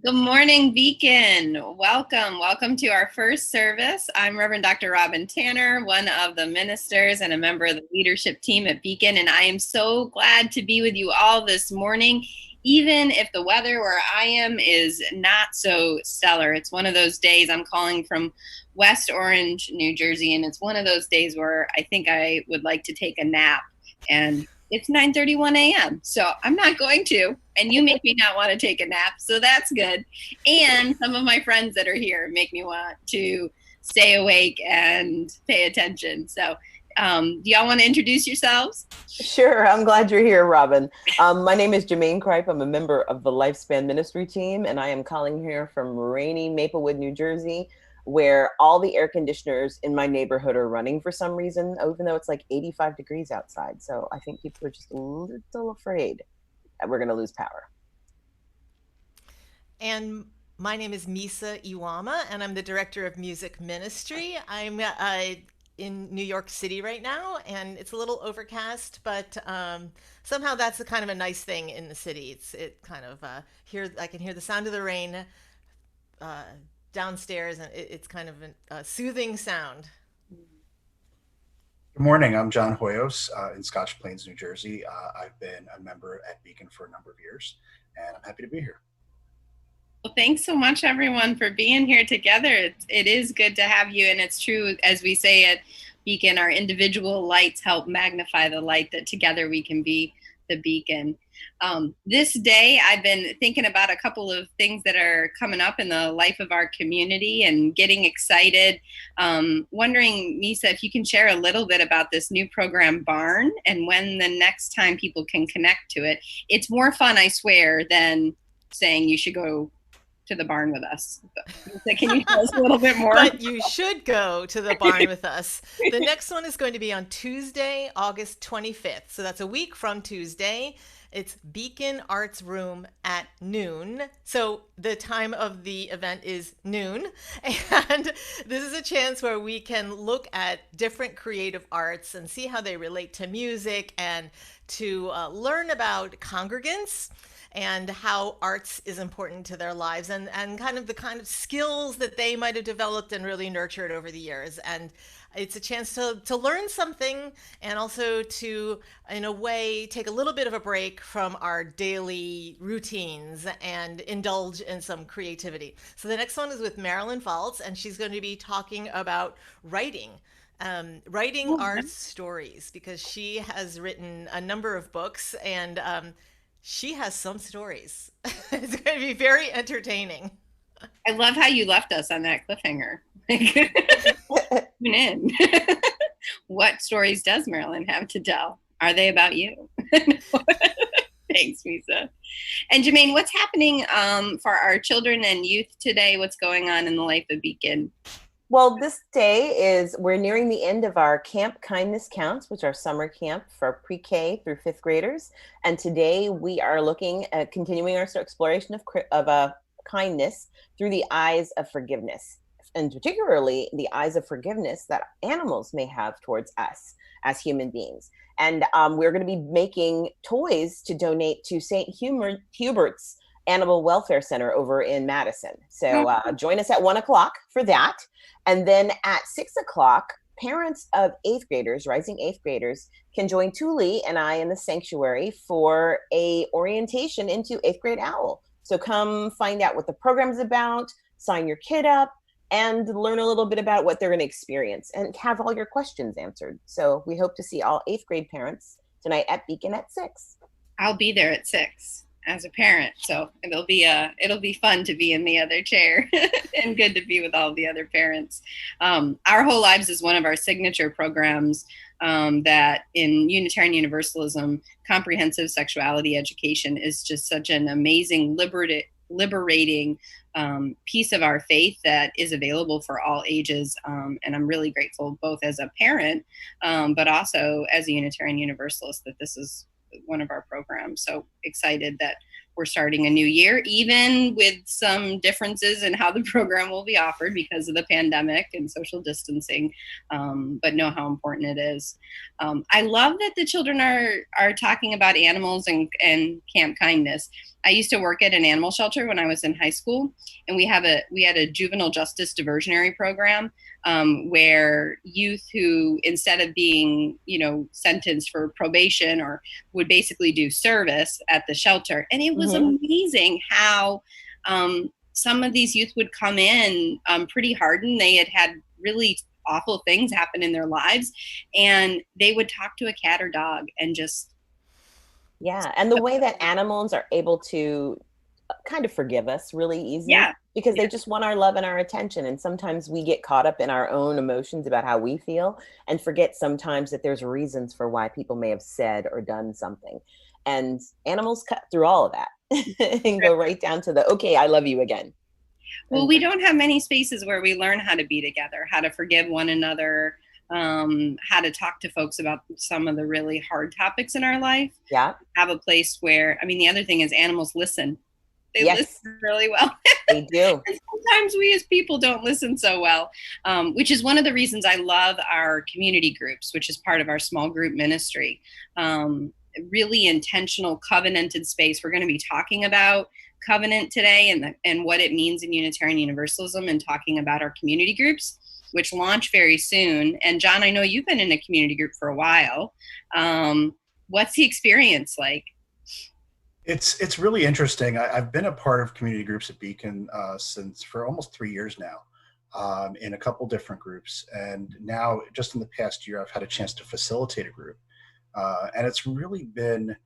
Good morning, Beacon. Welcome to our first service. I'm Reverend Dr. Robin Tanner, one of the ministers and a member of the leadership team at Beacon, and I am so glad to be with you all this morning, even if the weather where I am is not so stellar. It's one of those days. I'm calling from West Orange, New Jersey, and it's one of those days where I think I would like to take a nap, and it's 9:31 a.m. So I'm not going to, and you make me not want to take a nap, so that's good. And some of my friends that are here make me want to stay awake and pay attention. So do y'all want to introduce yourselves? Sure, I'm glad you're here, Robin. My name is Jermaine Kripe. I'm a member of the Lifespan Ministry team, and I am calling here from rainy Maplewood, New Jersey, where all the air conditioners in my neighborhood are running for some reason, even though it's like 85 degrees outside. So I think people are just a little afraid that we're going to lose power. And my name is Misa Iwama, and I'm the Director of Music Ministry. I'm in New York City right now, and it's a little overcast, but somehow that's a kind of a nice thing in the city. It kind of here I can hear the sound of the rain uh, downstairs, and it's kind of a soothing sound. Good morning. I'm John Hoyos in Scotch Plains, New Jersey. I've been a member at Beacon for a number of years, and I'm happy to be here. Well, thanks so much, everyone, for being here together. It is good to have you, and it's true, as we say at Beacon, our individual lights help magnify the light, that together we can be the beacon. This day, I've been thinking about a couple of things that are coming up in the life of our community and getting excited. Wondering, Misa, if you can share a little bit about this new program, Barn, and when the next time people can connect to it. It's more fun, I swear, than saying you should go to the barn with us. So can you tell us a little bit more? But you should go to the barn with us. The next one is going to be on Tuesday, August 25th. So that's a week from Tuesday. It's Beacon Arts Room at noon. So the time of the event is noon. And this is a chance where we can look at different creative arts and see how they relate to music and to learn about congregants and how arts is important to their lives and kind of skills that they might have developed and really nurtured over the years. And it's a chance to learn something and also to, in a way, take a little bit of a break from our daily routines and indulge in some creativity. So the next one is with Marilyn Faltz, and she's going to be talking about writing our stories, because she has written a number of books, and she has some stories. It's going to be very entertaining. I love how you left us on that cliffhanger. Tune in. What stories does Marilyn have to tell? Are they about you? Thanks, Misa. And Jermaine, what's happening for our children and youth today? What's going on in the life of Beacon? Well, this day we're nearing the end of our Camp Kindness Counts, which are summer camp for pre-K through fifth graders. And today we are looking at continuing our exploration of kindness through the eyes of forgiveness, and particularly the eyes of forgiveness that animals may have towards us as human beings. And we're going to be making toys to donate to St. Hubert's Animal Welfare Center over in Madison. So join us at 1 o'clock for that. And then at 6 o'clock, parents of eighth graders, rising eighth graders, can join Thule and I in the sanctuary for a orientation into eighth grade OWL. So come find out what the program is about, sign your kid up, and learn a little bit about what they're going to experience and have all your questions answered. So we hope to see all eighth grade parents tonight at Beacon at 6. I'll be there at 6 as a parent, so it'll be fun to be in the other chair and good to be with all the other parents. Our Whole Lives is one of our signature programs that in Unitarian Universalism, comprehensive sexuality education is just such an amazing, liberating piece of our faith that is available for all ages. And I'm really grateful both as a parent, but also as a Unitarian Universalist that this is one of our programs. So excited that we're starting a new year, even with some differences in how the program will be offered because of the pandemic and social distancing, but know how important it is. I love that the children are talking about animals and Camp Kindness. I used to work at an animal shelter when I was in high school, and we had a juvenile justice diversionary program where youth who, instead of being, sentenced for probation, or would basically do service at the shelter. And it was amazing how some of these youth would come in pretty hardened. They had really awful things happen in their lives, and they would talk to a cat or dog and just. Yeah, and the way that animals are able to kind of forgive us really easy, because they just want our love and our attention. And sometimes we get caught up in our own emotions about how we feel and forget sometimes that there's reasons for why people may have said or done something. And animals cut through all of that and go right down to the, okay, I love you again. Well, we don't have many spaces where we learn how to be together, how to forgive one another, how to talk to folks about some of the really hard topics in our life. Yeah. Have a place where, the other thing is animals listen. They listen really well. They do. And sometimes we as people don't listen so well, which is one of the reasons I love our community groups, which is part of our small group ministry. Really intentional, covenanted space. We're going to be talking about covenant today and what it means in Unitarian Universalism, and talking about our community groups, which launch very soon. And John, I know you've been in a community group for a while. What's the experience like? It's really interesting. I've been a part of community groups at Beacon for almost 3 years now, in a couple different groups. And now, just in the past year, I've had a chance to facilitate a group. And it's really been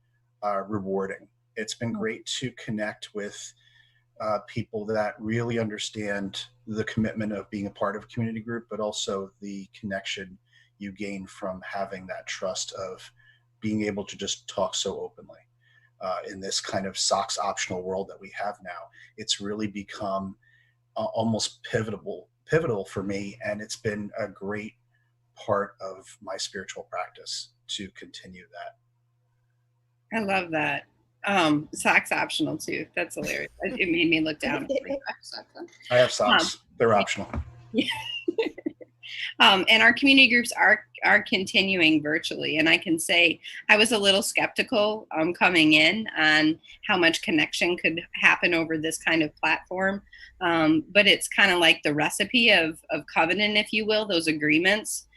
rewarding. It's been great to connect with people that really understand the commitment of being a part of a community group, but also the connection you gain from having that trust of being able to just talk so openly. In this kind of SOCS optional world that we have now, it's really become almost pivotal for me. And it's been a great part of my spiritual practice to continue that. I love that. Socks optional too. That's hilarious. It made me look down. I have socks. They're optional. Yeah. And our community groups are continuing virtually. And I can say I was a little skeptical coming in on how much connection could happen over this kind of platform. But it's kind of like the recipe of covenant, if you will. Those agreements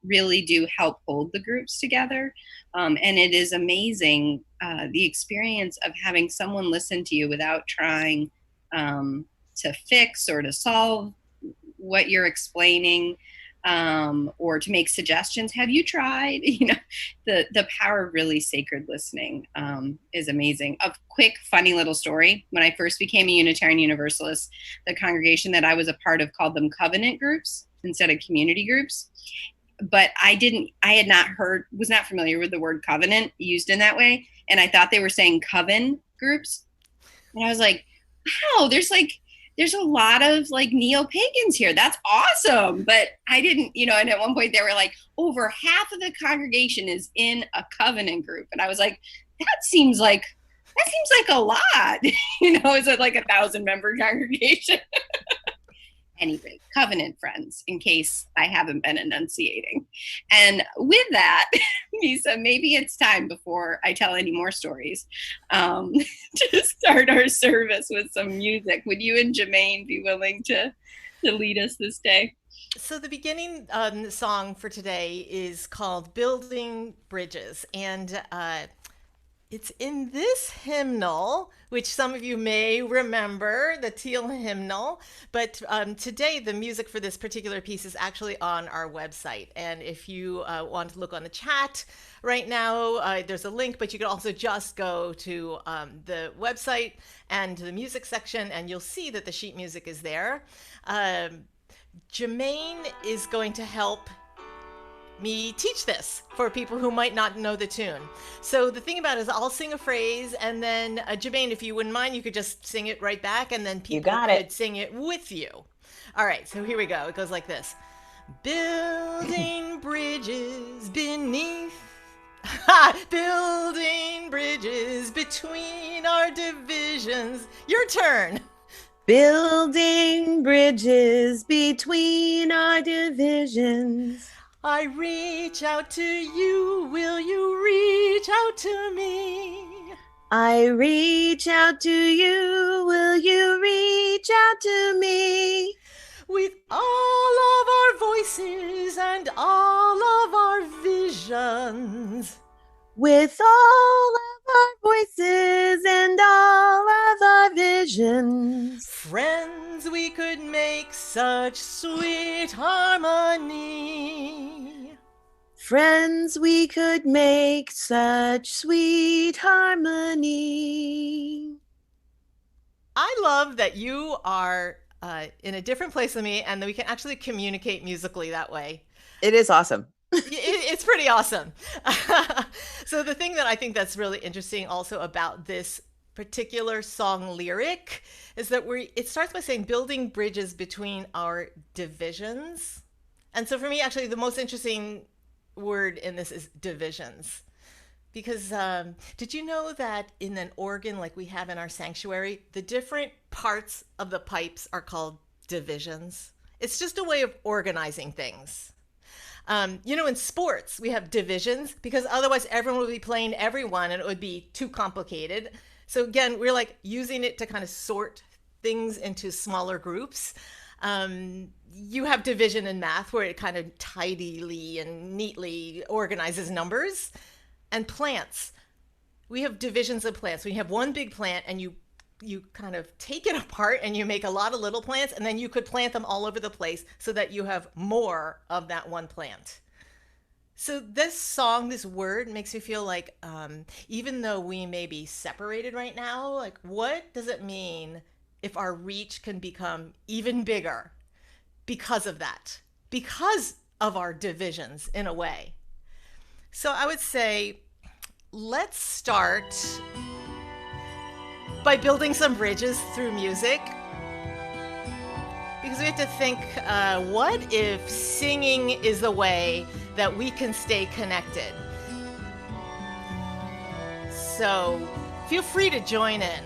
really do help hold the groups together. And it is amazing, the experience of having someone listen to you without trying to fix or to solve what you're explaining, or to make suggestions. Have you tried? The power of really sacred listening is amazing. A quick, funny little story. When I first became a Unitarian Universalist, the congregation that I was a part of called them covenant groups instead of community groups. But was not familiar with the word covenant used in that way. And I thought they were saying coven groups. And I was like, wow, there's a lot of neo-pagans here. That's awesome. But I didn't, and at one point they were like, over half of the congregation is in a covenant group. And I was like, that seems like a lot. Is it like 1,000-member congregation? Anyway, covenant friends, in case I haven't been enunciating. And with that, Misa, maybe it's time, before I tell any more stories, to start our service with some music. Would you and Jermaine be willing to lead us this day? So the beginning song for today is called Building Bridges. And it's in this hymnal, which some of you may remember, the Teal hymnal. But today, the music for this particular piece is actually on our website. And if you want to look on the chat right now, there's a link, but you can also just go to the website and to the music section, and you'll see that the sheet music is there. Jermaine is going to help me teach this for people who might not know the tune. So the thing about it is I'll sing a phrase, and then Jermaine, if you wouldn't mind, you could just sing it right back, and then people could sing it with you. All right, so here we go. It goes like this. Building bridges beneath. Building bridges between our divisions. Your turn. Building bridges between our divisions. I reach out to you, will you reach out to me? I reach out to you, will you reach out to me? With all of our voices and all of our visions. With all of our voices and all of our visions. Friends, we could make such sweet harmony. Friends, we could make such sweet harmony. I love that you are in a different place than me and that we can actually communicate musically that way. It is awesome. It's pretty awesome. So the thing that I think that's really interesting also about this particular song lyric is that it starts by saying building bridges between our divisions. And so for me, actually, the most interesting word in this is divisions. Because did you know that in an organ like we have in our sanctuary, the different parts of the pipes are called divisions? It's just a way of organizing things. In sports, we have divisions because otherwise everyone would be playing everyone and it would be too complicated. So again, we're like using it to kind of sort things into smaller groups. You have division in math where it kind of tidily and neatly organizes numbers. And plants, we have divisions of plants. We have one big plant and you kind of take it apart and you make a lot of little plants, and then you could plant them all over the place so that you have more of that one plant. So this song, this word makes me feel like even though we may be separated right now, like what does it mean if our reach can become even bigger because of that, because of our divisions in a way? So I would say, let's start by building some bridges through music. Because we have to think, what if singing is the way that we can stay connected? So feel free to join in.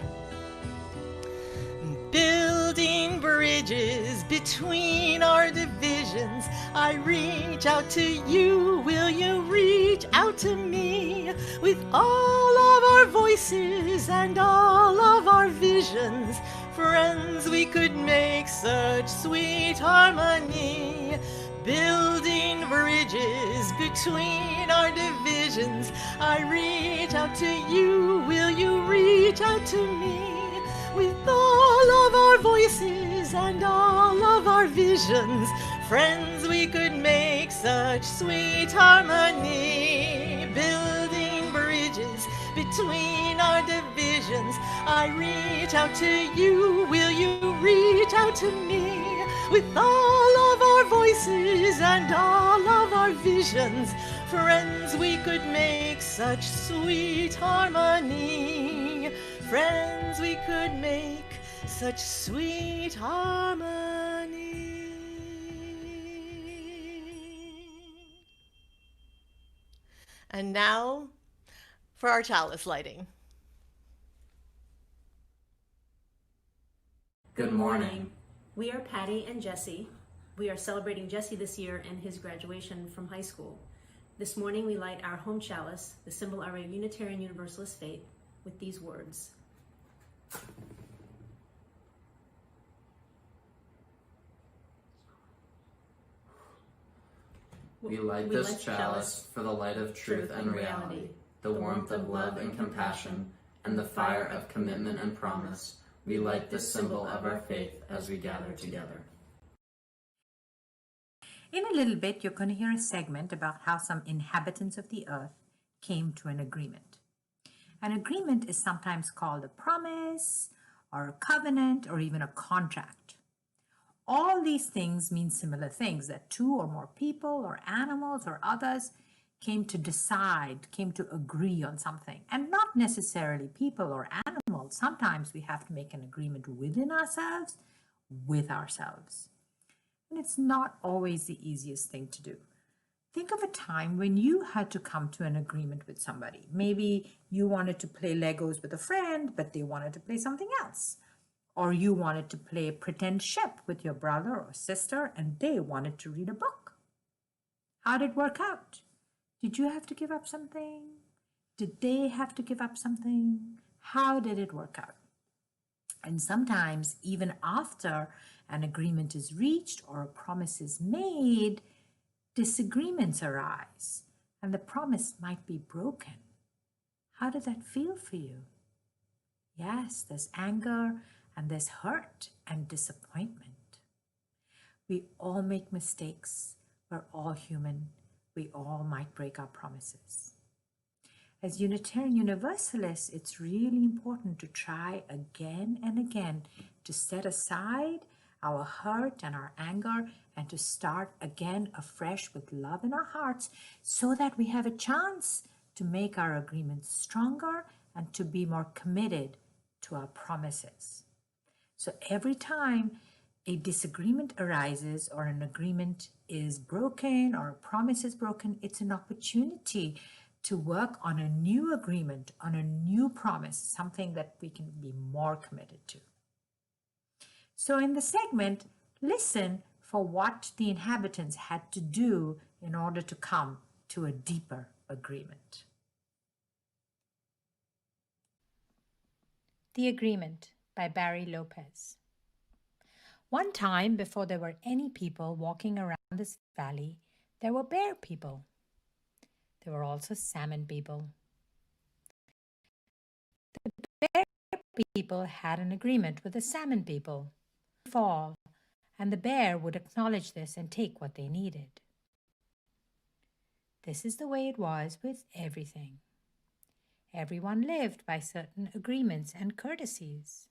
Building bridges between our divisions. I reach out to you, will you reach out to me? With all of our voices and all of our visions, friends, we could make such sweet harmony. Building bridges between our divisions. I reach out to you, will you reach out to me? With all of our voices and all of our visions, friends, we could make such sweet harmony. Building bridges between our divisions. I reach out to you, will you reach out to me? With all of our voices and all of our visions, friends, we could make such sweet harmony. Friends, we could make such sweet harmony. And now for our chalice lighting. Good morning. We are Patty and Jesse. We are celebrating Jesse this year and his graduation from high school. This morning we light our home chalice, the symbol of our Unitarian Universalist faith, with these words. We light this chalice for the light of truth and reality, the warmth of love and compassion, and the fire of commitment and promise. We light this symbol of our faith as we gather together. In a little bit, you're going to hear a segment about how some inhabitants of the earth came to an agreement. An agreement is sometimes called a promise, or a covenant, or even a contract. All these things mean similar things, that two or more people or animals or others came to decide, came to agree on something. And not necessarily people or animals. Sometimes we have to make an agreement within ourselves, with ourselves. And it's not always the easiest thing to do. Think of a time when you had to come to an agreement with somebody. Maybe you wanted to play Legos with a friend, but they wanted to play something else. Or you wanted to play pretend ship with your brother or sister, and they wanted to read a book. How did it work out? Did you have to give up something? Did they have to give up something? How did it work out? And sometimes, even after an agreement is reached or a promise is made, disagreements arise and the promise might be broken. How did that feel for you? Yes, there's anger and there's hurt and disappointment. We all make mistakes. We're all human. We all might break our promises. As Unitarian Universalists, it's really important to try again and again to set aside our hurt and our anger and to start again afresh with love in our hearts so that we have a chance to make our agreements stronger and to be more committed to our promises. So every time a disagreement arises or an agreement is broken or a promise is broken, it's an opportunity to work on a new agreement, on a new promise, something that we can be more committed to. So in the segment, listen for what the inhabitants had to do in order to come to a deeper agreement. The Agreement by Barry Lopez. One time, before there were any people walking around this valley, there were bear people. There were also salmon people. The bear people had an agreement with the salmon people. Fall, and the bear would acknowledge this and take what they needed. This is the way it was with everything. Everyone lived by certain agreements and courtesies.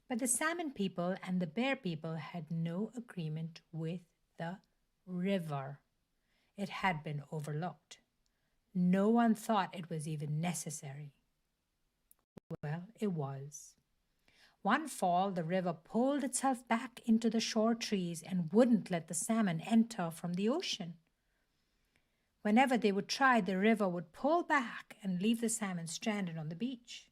But the salmon people and the bear people had no agreement with the river. It had been overlooked. No one thought it was even necessary. Well, it was. One fall, the river pulled itself back into the shore trees and wouldn't let the salmon enter from the ocean. Whenever they would try, the river would pull back and leave the salmon stranded on the beach.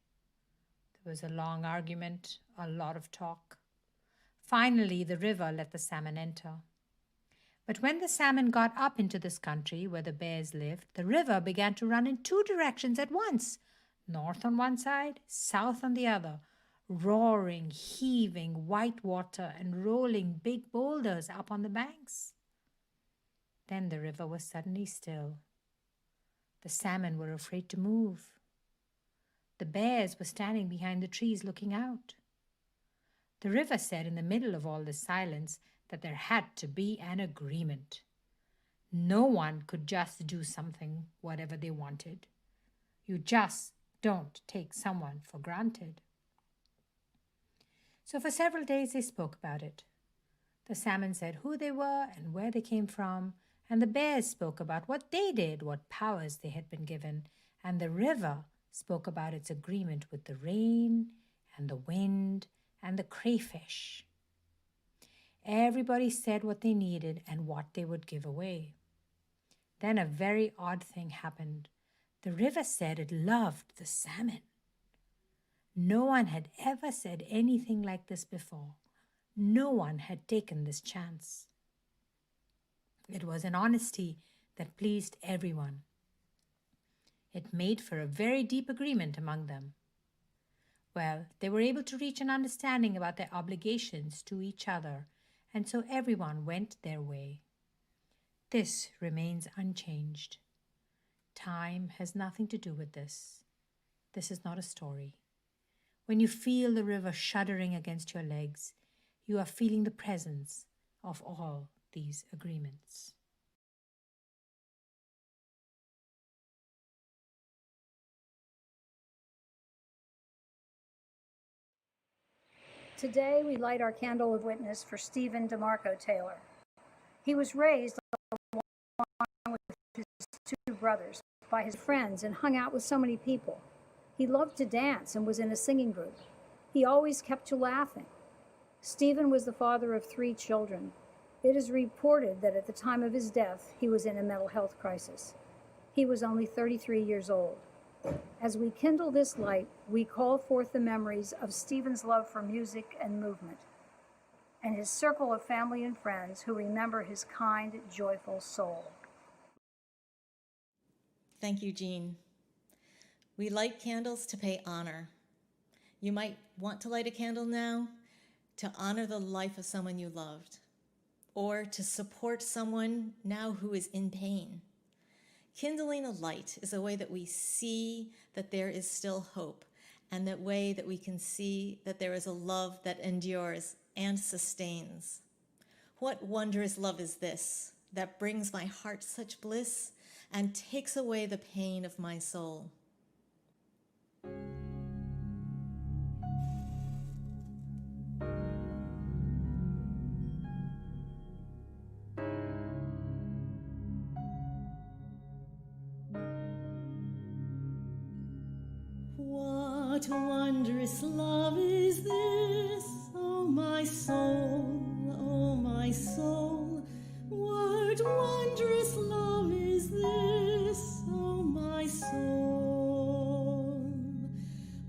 There was a long argument, a lot of talk. Finally, the river let the salmon enter. But when the salmon got up into this country where the bears lived, the river began to run in two directions at once, north on one side, south on the other, roaring, heaving white water and rolling big boulders up on the banks. Then the river was suddenly still. The salmon were afraid to move. The bears were standing behind the trees looking out. The river said in the middle of all this silence that there had to be an agreement. No one could just do something, whatever they wanted. You just don't take someone for granted. So for several days they spoke about it. The salmon said who they were and where they came from, and the bears spoke about what they did, what powers they had been given, and the river spoke about its agreement with the rain and the wind and the crayfish. Everybody said what they needed and what they would give away. Then a very odd thing happened. The river said it loved the salmon. No one had ever said anything like this before. No one had taken this chance. It was an honesty that pleased everyone. It made for a very deep agreement among them. Well, they were able to reach an understanding about their obligations to each other, and so everyone went their way. This remains unchanged. Time has nothing to do with this. This is not a story. When you feel the river shuddering against your legs, you are feeling the presence of all these agreements. Today, we light our candle of witness for Stephen DeMarco Taylor. He was raised along with his two brothers by his friends and hung out with so many people. He loved to dance and was in a singing group. He always kept you laughing. Stephen was the father of 3 children. It is reported that at the time of his death, he was in a mental health crisis. He was only 33 years old. As we kindle this light, we call forth the memories of Stephen's love for music and movement, and his circle of family and friends who remember his kind, joyful soul. Thank you, Jean. We light candles to pay honor. You might want to light a candle now to honor the life of someone you loved, or to support someone now who is in pain. Kindling a light is a way that we see that there is still hope, and that way that we can see that there is a love that endures and sustains. What wondrous love is this that brings my heart such bliss and takes away the pain of my soul? What wondrous love is this, oh my soul, oh my soul? What wondrous love is this, oh my soul?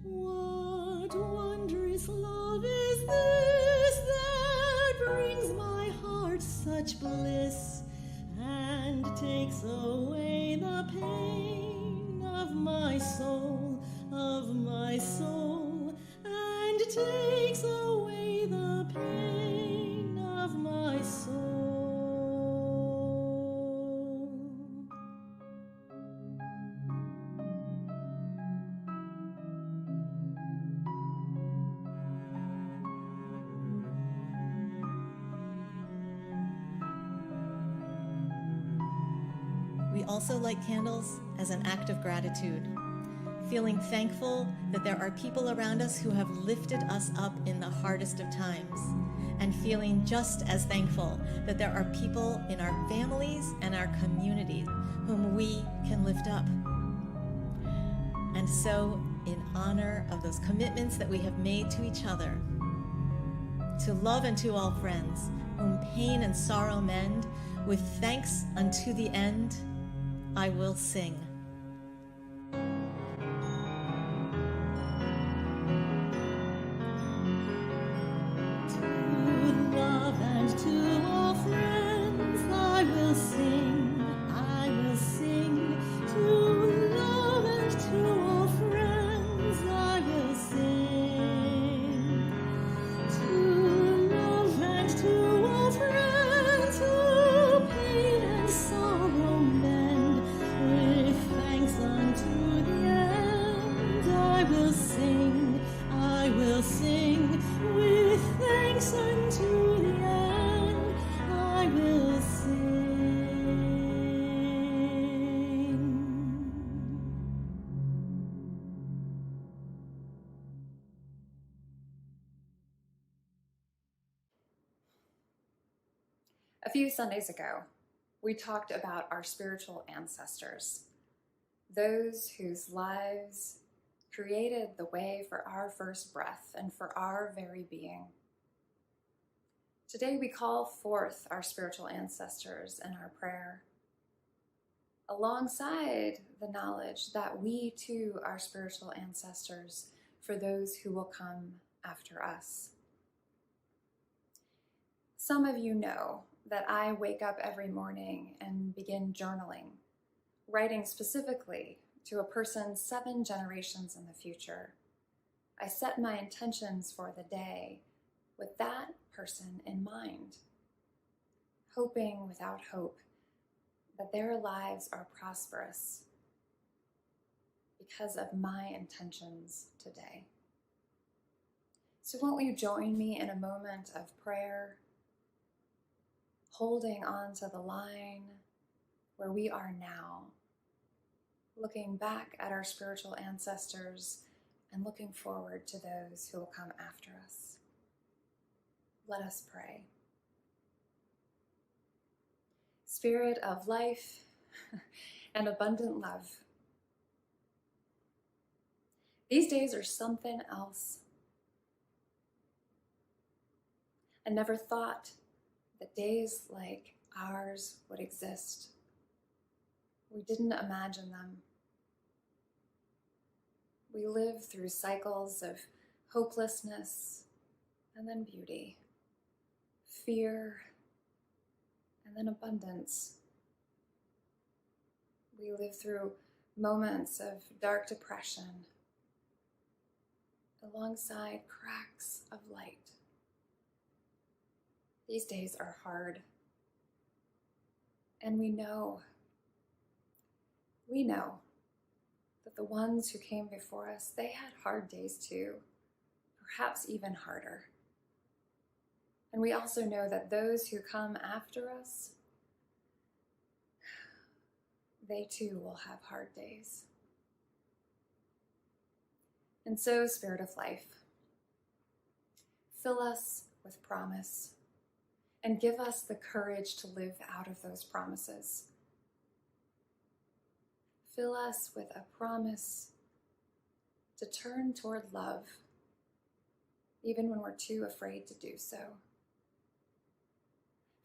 What wondrous love is this that brings my heart such bliss and takes away the pain of my soul, and takes away the pain of my soul. We also light candles as an act of gratitude, feeling thankful that there are people around us who have lifted us up in the hardest of times, and feeling just as thankful that there are people in our families and our communities whom we can lift up. And so, in honor of those commitments that we have made to each other, to love unto all friends, whom pain and sorrow mend, with thanks unto the end, I will sing. A few Sundays ago, we talked about our spiritual ancestors, those whose lives created the way for our first breath and for our very being. Today we call forth our spiritual ancestors in our prayer, alongside the knowledge that we too are spiritual ancestors for those who will come after us. Some of you know that I wake up every morning and begin journaling, writing specifically to a person 7 generations in the future. I set my intentions for the day with that person in mind, hoping without hope that their lives are prosperous because of my intentions today. So won't you join me in a moment of prayer, holding on to the line where we are now, looking back at our spiritual ancestors and looking forward to those who will come after us. Let us pray. Spirit of life and abundant love, these days are something else. I never thought that days like ours would exist. We didn't imagine them. We live through cycles of hopelessness and then beauty, fear and then abundance. We live through moments of dark depression alongside cracks of light. These days are hard. And we know that the ones who came before us, they had hard days too, perhaps even harder. And we also know that those who come after us, they too will have hard days. And so, Spirit of Life, fill us with promise and give us the courage to live out of those promises. Fill us with a promise to turn toward love, even when we're too afraid to do so.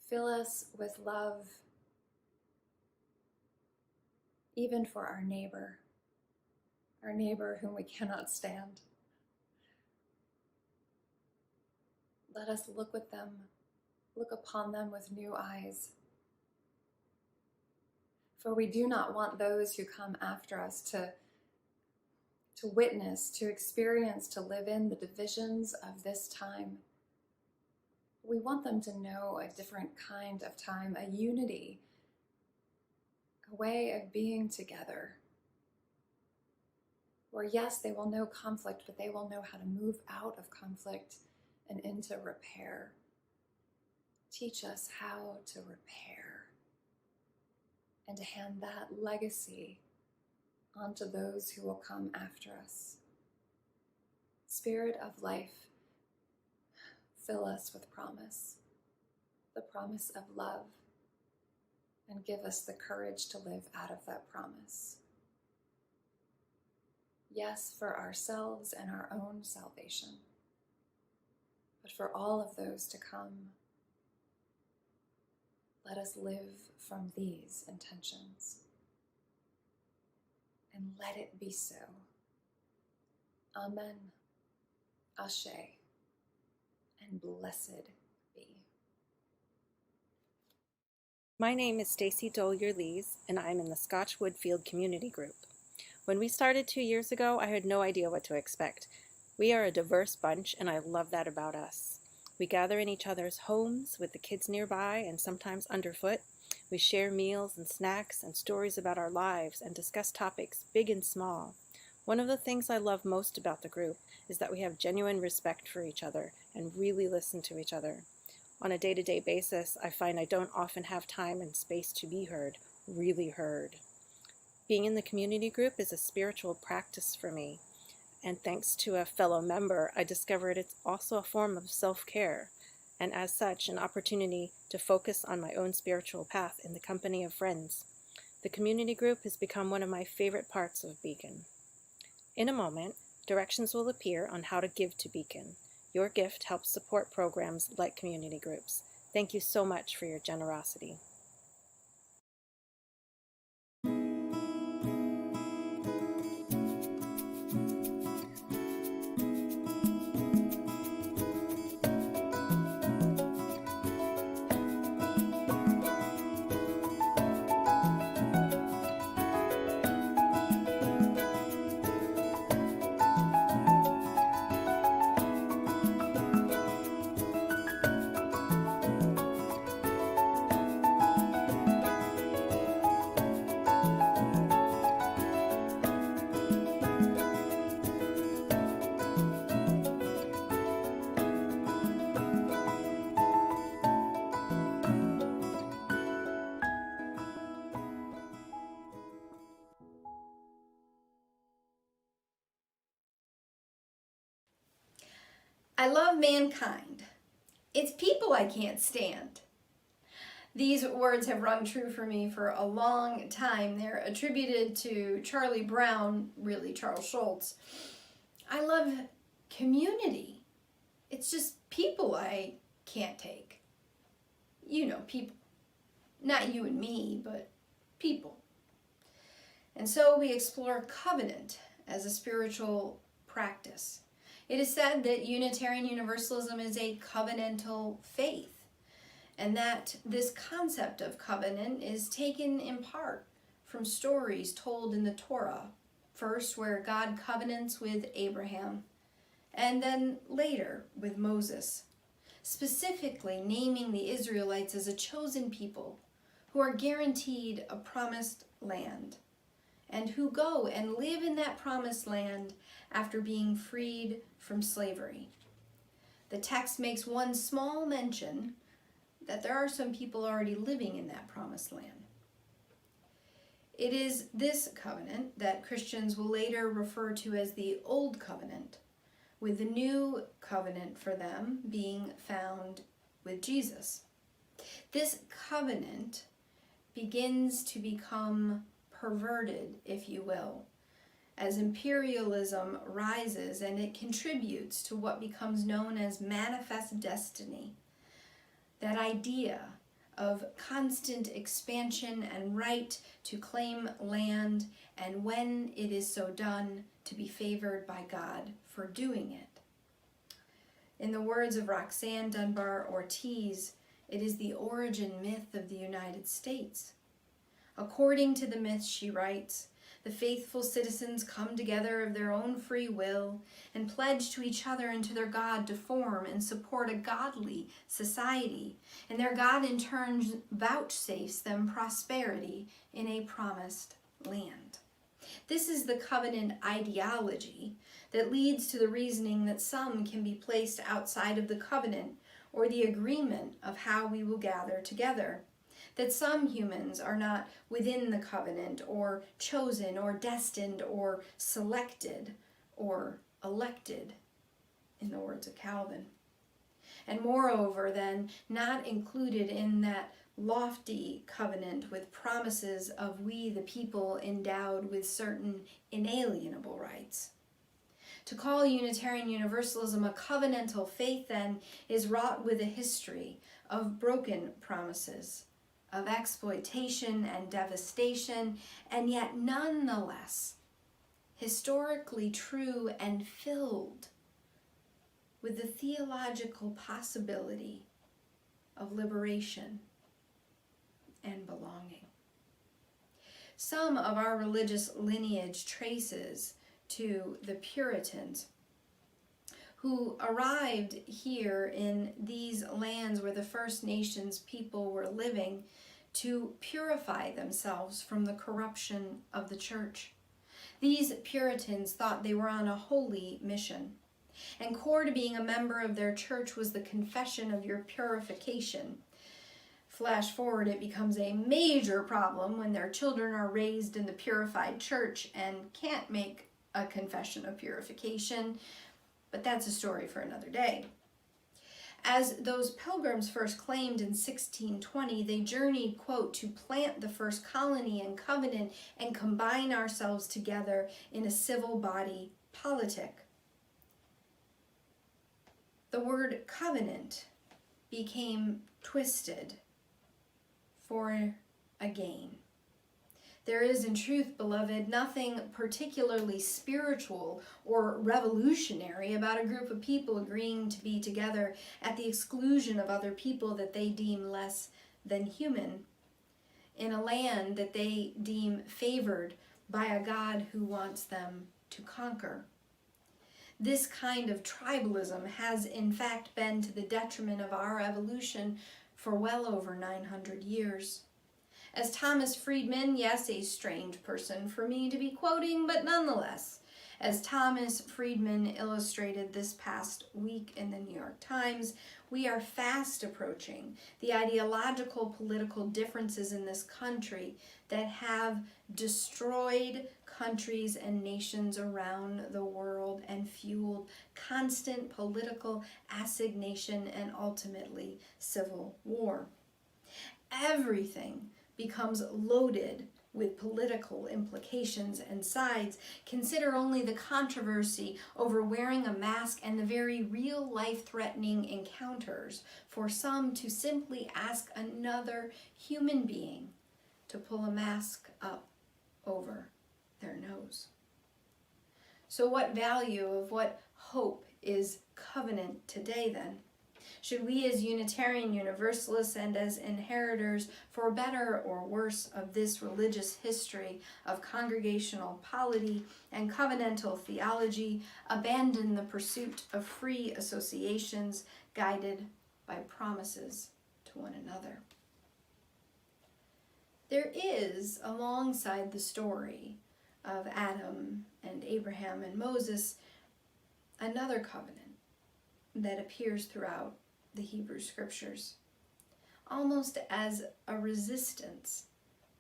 Fill us with love, even for our neighbor whom we cannot stand. Let us look upon them with new eyes. For we do not want those who come after us to witness, to experience, to live in the divisions of this time. We want them to know a different kind of time, a unity, a way of being together. Where yes, they will know conflict, but they will know how to move out of conflict and into repair. Teach us how to repair and to hand that legacy onto those who will come after us. Spirit of Life, fill us with promise, the promise of love, and give us the courage to live out of that promise. Yes, for ourselves and our own salvation, but for all of those to come, let us live from these intentions. And let it be so. Amen. Ashe. And blessed be. My name is Stacy Dollier-Lees, and I'm in the Scotch Woodfield Community Group. When we started 2 years ago, I had no idea what to expect. We are a diverse bunch, and I love that about us. We gather in each other's homes with the kids nearby and sometimes underfoot. We share meals and snacks and stories about our lives and discuss topics big and small. One of the things I love most about the group is that we have genuine respect for each other and really listen to each other. On a day-to-day basis, I find I don't often have time and space to be heard, really heard. Being in the community group is a spiritual practice for me, and thanks to a fellow member, I discovered it's also a form of self-care, and as such, an opportunity to focus on my own spiritual path in the company of friends. The community group has become one of my favorite parts of Beacon. In a moment, directions will appear on how to give to Beacon. Your gift helps support programs like community groups. Thank you so much for your generosity. I love mankind. It's people I can't stand. These words have rung true for me for a long time. They're attributed to Charlie Brown, really Charles Schulz. I love community. It's just people I can't take. people. Not you and me, but people. And so we explore covenant as a spiritual practice. It is said that Unitarian Universalism is a covenantal faith, and that this concept of covenant is taken in part from stories told in the Torah, first where God covenants with Abraham, and then later with Moses, specifically naming the Israelites as a chosen people who are guaranteed a promised land, and who go and live in that promised land after being freed from slavery. The text makes one small mention that there are some people already living in that promised land. It is this covenant that Christians will later refer to as the Old Covenant, with the new covenant for them being found with Jesus. This covenant begins to become perverted, if you will, as imperialism rises, and it contributes to what becomes known as manifest destiny. That idea of constant expansion and right to claim land, and when it is so done, to be favored by God for doing it. In the words of Roxanne Dunbar Ortiz, it is the origin myth of the United States. According to the myth, she writes, the faithful citizens come together of their own free will and pledge to each other and to their God to form and support a godly society, and their God in turn vouchsafes them prosperity in a promised land. This is the covenant ideology that leads to the reasoning that some can be placed outside of the covenant or the agreement of how we will gather together. That some humans are not within the covenant, or chosen, or destined, or selected, or elected, in the words of Calvin. And moreover, then, not included in that lofty covenant with promises of we the people endowed with certain inalienable rights. To call Unitarian Universalism a covenantal faith, then, is wrought with a history of broken promises, of exploitation and devastation, and yet nonetheless historically true and filled with the theological possibility of liberation and belonging. Some of our religious lineage traces to the Puritans, who arrived here in these lands where the First Nations people were living to purify themselves from the corruption of the church. These Puritans thought they were on a holy mission, and core to being a member of their church was the confession of your purification. Flash forward, it becomes a major problem when their children are raised in the purified church and can't make a confession of purification, but that's a story for another day. As those pilgrims first claimed in 1620, they journeyed, quote, to plant the first colony and covenant and combine ourselves together in a civil body politic. The word covenant became twisted for a gain. There is, in truth, beloved, nothing particularly spiritual or revolutionary about a group of people agreeing to be together at the exclusion of other people that they deem less than human, in a land that they deem favored by a God who wants them to conquer. This kind of tribalism has, in fact, been to the detriment of our evolution for well over 900 years. As Thomas Friedman, yes, a strange person for me to be quoting, but nonetheless, as Thomas Friedman illustrated this past week in the New York Times, we are fast approaching the ideological political differences in this country that have destroyed countries and nations around the world and fueled constant political assignation and ultimately civil war. Everything becomes loaded with political implications and sides. Consider only the controversy over wearing a mask and the very real life-threatening encounters for some to simply ask another human being to pull a mask up over their nose. So what value of what hope is covenant today then? Should we as Unitarian Universalists and as inheritors, for better or worse, of this religious history of congregational polity and covenantal theology, abandon the pursuit of free associations guided by promises to one another? There is, alongside the story of Adam and Abraham and Moses, another covenant that appears throughout the Hebrew Scriptures, almost as a resistance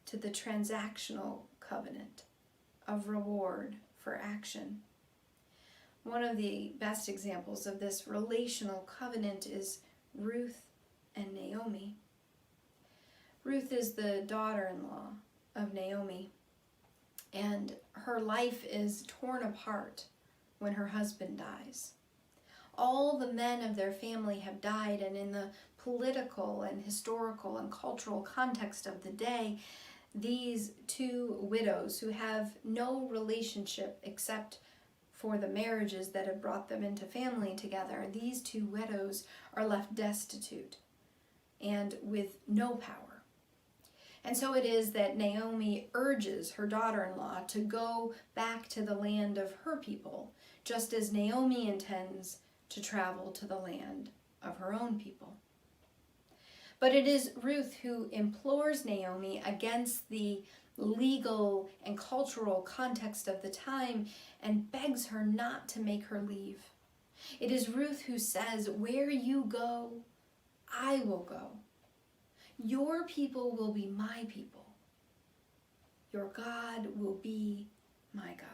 to the transactional covenant of reward for action. One of the best examples of this relational covenant is Ruth and Naomi. Ruth is the daughter-in-law of Naomi, and her life is torn apart when her husband dies. All the men of their family have died, and in the political and historical and cultural context of the day, these two widows who have no relationship except for the marriages that have brought them into family together, these two widows are left destitute and with no power. And so it is that Naomi urges her daughter-in-law to go back to the land of her people, just as Naomi intends to travel to the land of her own people. But it is Ruth who implores Naomi against the legal and cultural context of the time and begs her not to make her leave. It is Ruth who says, "Where you go, I will go. Your people will be my people. Your God will be my God."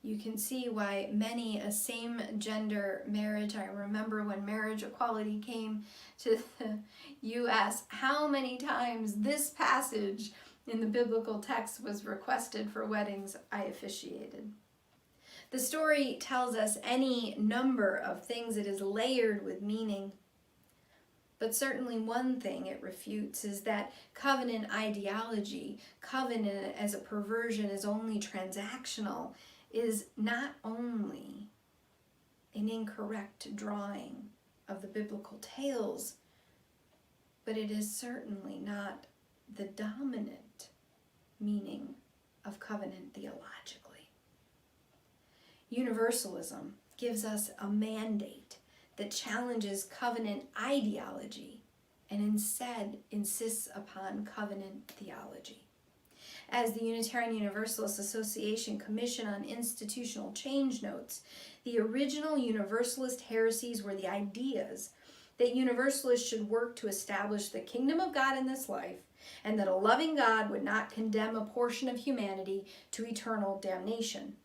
You can see why many a same-gender marriage, I remember when marriage equality came to the U.S., how many times this passage in the biblical text was requested for weddings I officiated. The story tells us any number of things. It is layered with meaning. But certainly one thing it refutes is that covenant ideology, covenant as a perversion, is only transactional, is not only an incorrect drawing of the biblical tales, but it is certainly not the dominant meaning of covenant theologically. Universalism gives us a mandate that challenges covenant ideology and instead insists upon covenant theology. As the Unitarian Universalist Association Commission on Institutional Change notes, the original Universalist heresies were the ideas that Universalists should work to establish the kingdom of God in this life, and that a loving God would not condemn a portion of humanity to eternal damnation.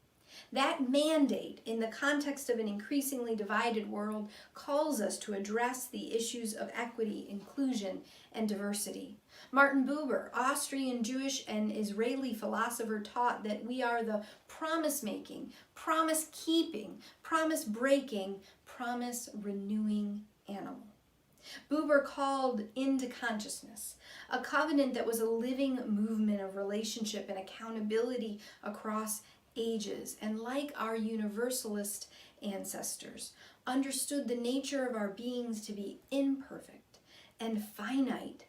That mandate, in the context of an increasingly divided world, calls us to address the issues of equity, inclusion, and diversity. Martin Buber, Austrian Jewish and Israeli philosopher, taught that we are the promise-making, promise-keeping, promise-breaking, promise-renewing animal. Buber called into consciousness a covenant that was a living movement of relationship and accountability across ages, and like our Universalist ancestors, understood the nature of our beings to be imperfect and finite,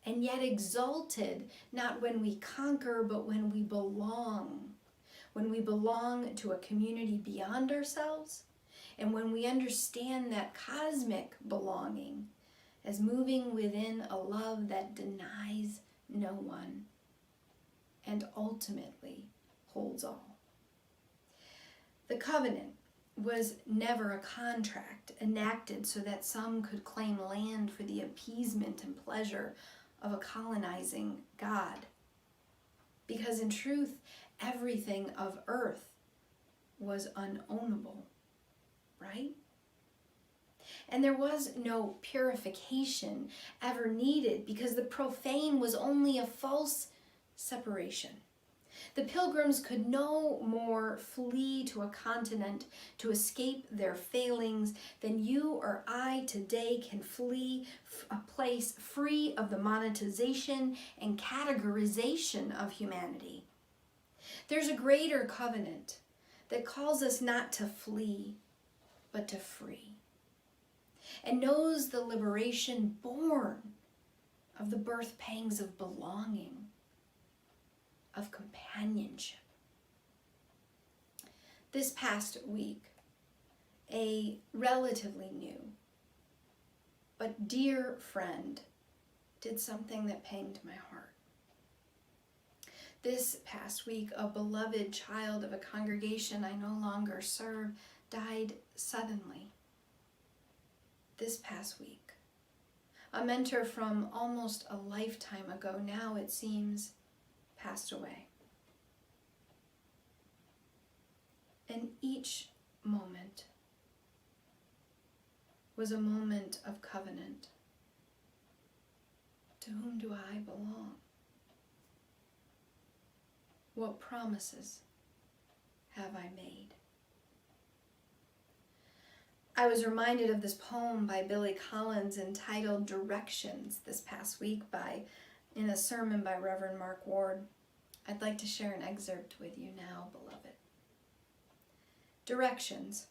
and yet exalted not when we conquer, but when we belong to a community beyond ourselves, and when we understand that cosmic belonging as moving within a love that denies no one and ultimately holds all. The covenant was never a contract enacted so that some could claim land for the appeasement and pleasure of a colonizing God. Because in truth, everything of earth was unownable, right? And there was no purification ever needed because the profane was only a false separation. The pilgrims could no more flee to a continent to escape their failings than you or I today can flee a place free of the monetization and categorization of humanity. There's a greater covenant that calls us not to flee, but to free, and knows the liberation born of the birth pangs of belonging, of companionship. This past week, a relatively new but dear friend did something that panged my heart. This past week, a beloved child of a congregation I no longer serve died suddenly. This past week, a mentor from almost a lifetime ago, now it seems, passed away. And each moment was a moment of covenant. To whom do I belong? What promises have I made? I was reminded of this poem by Billy Collins entitled Directions this past week in a sermon by Reverend Mark Ward. I'd like to share an excerpt with you now, beloved. Directions.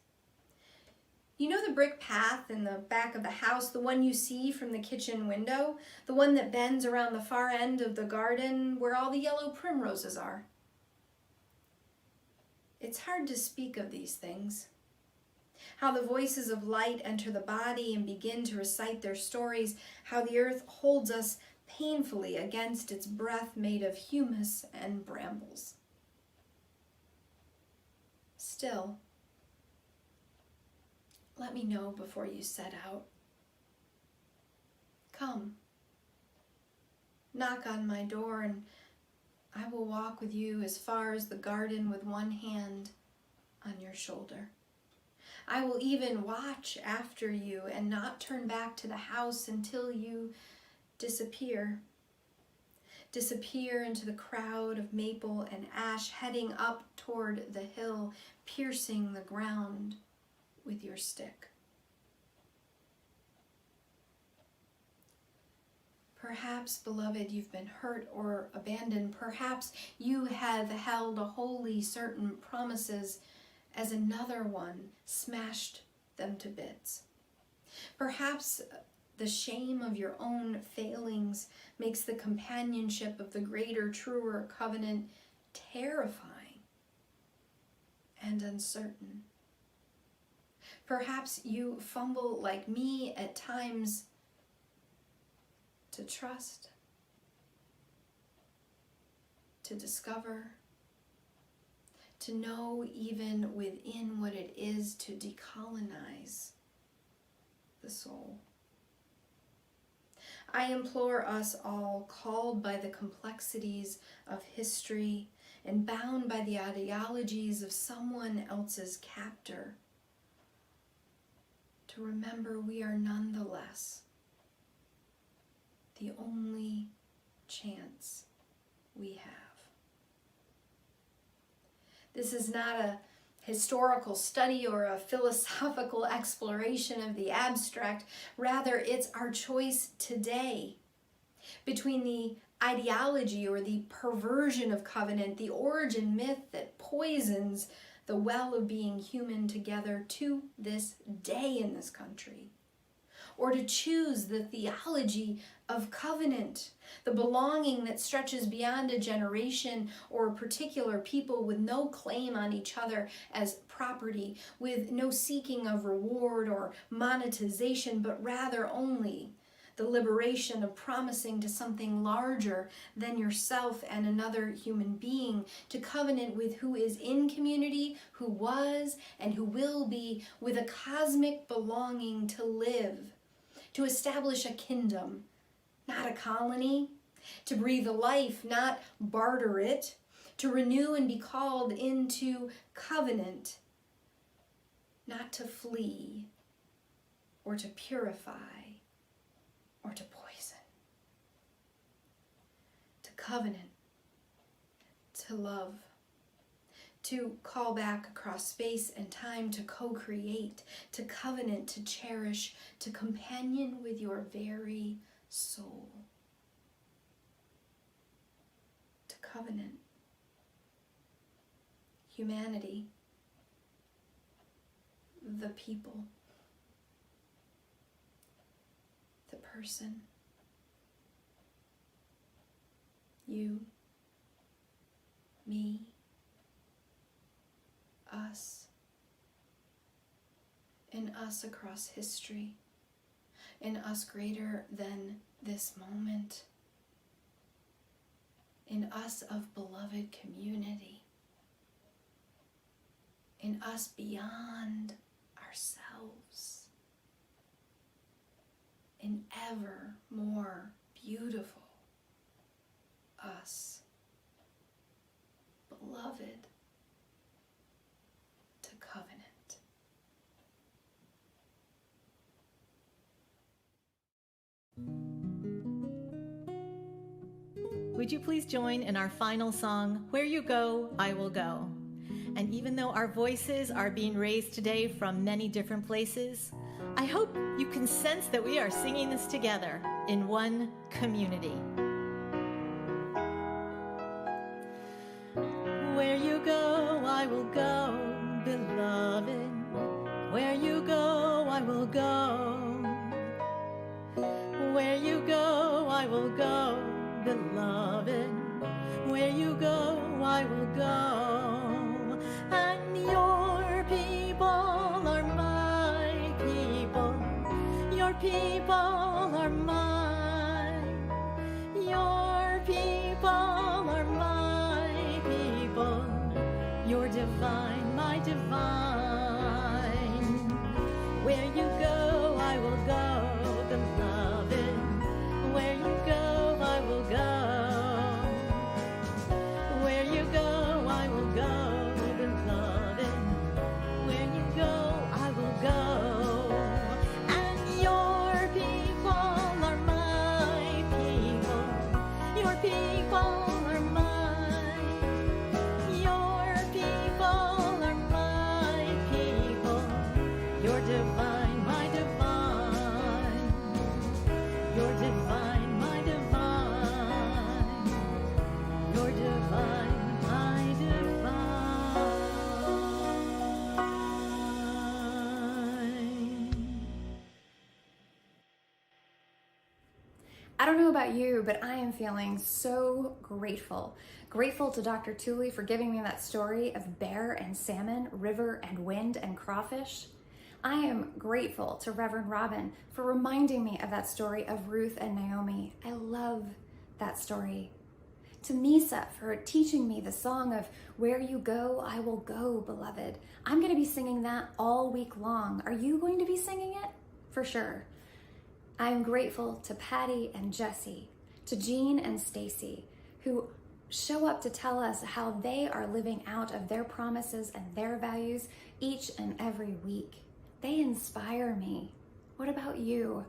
You know the brick path in the back of the house, the one you see from the kitchen window, the one that bends around the far end of the garden where all the yellow primroses are? It's hard to speak of these things. How the voices of light enter the body and begin to recite their stories, how the earth holds us painfully against its breath made of humus and brambles. Still, let me know before you set out. Come, knock on my door, and I will walk with you as far as the garden with one hand on your shoulder. I will even watch after you and not turn back to the house until you disappear. Disappear into the crowd of maple and ash heading up toward the hill, piercing the ground with your stick. Perhaps, beloved, you've been hurt or abandoned. Perhaps you have held a wholly certain promises as another one smashed them to bits. Perhaps the shame of your own failings makes the companionship of the greater, truer covenant terrifying and uncertain. Perhaps you fumble like me at times to trust, to discover, to know even within what it is to decolonize the soul. I implore us all, called by the complexities of history and bound by the ideologies of someone else's captor, to remember we are nonetheless the only chance we have. This is not a historical study or a philosophical exploration of the abstract. Rather, it's our choice today between the ideology or the perversion of covenant, the origin myth that poisons the well of being human together to this day in this country, or to choose the theology of covenant, the belonging that stretches beyond a generation or a particular people, with no claim on each other as property, with no seeking of reward or monetization, but rather only the liberation of promising to something larger than yourself and another human being, to covenant with who is in community, who was and who will be, with a cosmic belonging to live, to establish a kingdom, not a colony, to breathe life, not barter it, to renew and be called into covenant, not to flee, or to purify, or to poison. To covenant, to love, to call back across space and time, to co-create, to covenant, to cherish, to companion with your very soul. To covenant. Humanity, the people, the person, you, me, us, in us across history, in us greater than this moment, in us of beloved community, in us beyond ourselves, in ever more beautiful us, beloved to covenant. Would you please join in our final song, Where You Go, I Will Go. And even though our voices are being raised today from many different places, I hope you can sense that we are singing this together in one community. Where you go, I will go, beloved. Where you go, I will go. Where you go, I will go, beloved. Where you go, I will go. And your people are my people. Your people are mine. Your people are my people. You're divine, my divine. Where you go, I will go, beloved. Where you go, I will go. Where you go, I will go. I don't know about you, but I am feeling so grateful. Grateful to Dr. Thule for giving me that story of bear and salmon, river and wind and crawfish. I am grateful to Reverend Robin for reminding me of that story of Ruth and Naomi. I love that story. To Misa for teaching me the song of Where You Go, I Will Go, Beloved. I'm going to be singing that all week long. Are you going to be singing it? For sure. I'm grateful to Patty and Jesse, to Jean and Stacy, who show up to tell us how they are living out of their promises and their values each and every week. They inspire me. What about you?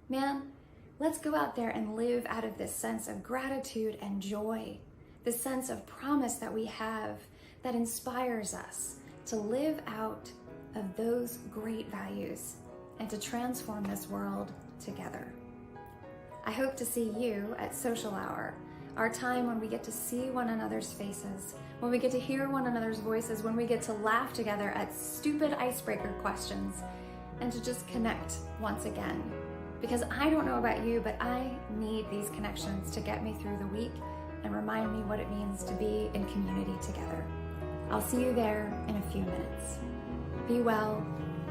Man, let's go out there and live out of this sense of gratitude and joy, this sense of promise that we have that inspires us to live out of those great values and to transform this world together. I hope to see you at Social Hour, our time when we get to see one another's faces, when we get to hear one another's voices, when we get to laugh together at stupid icebreaker questions, and to just connect once again. Because I don't know about you, but I need these connections to get me through the week and remind me what it means to be in community together. I'll see you there in a few minutes. Be well,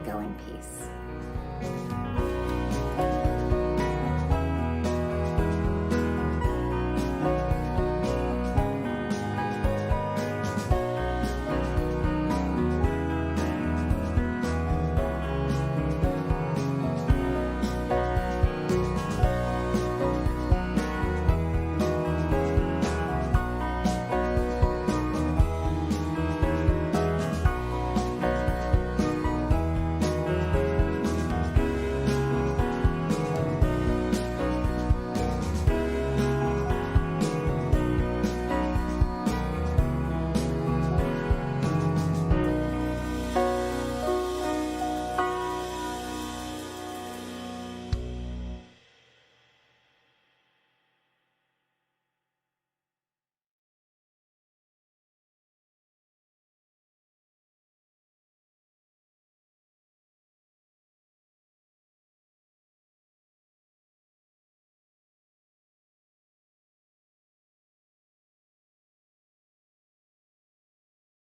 go in peace.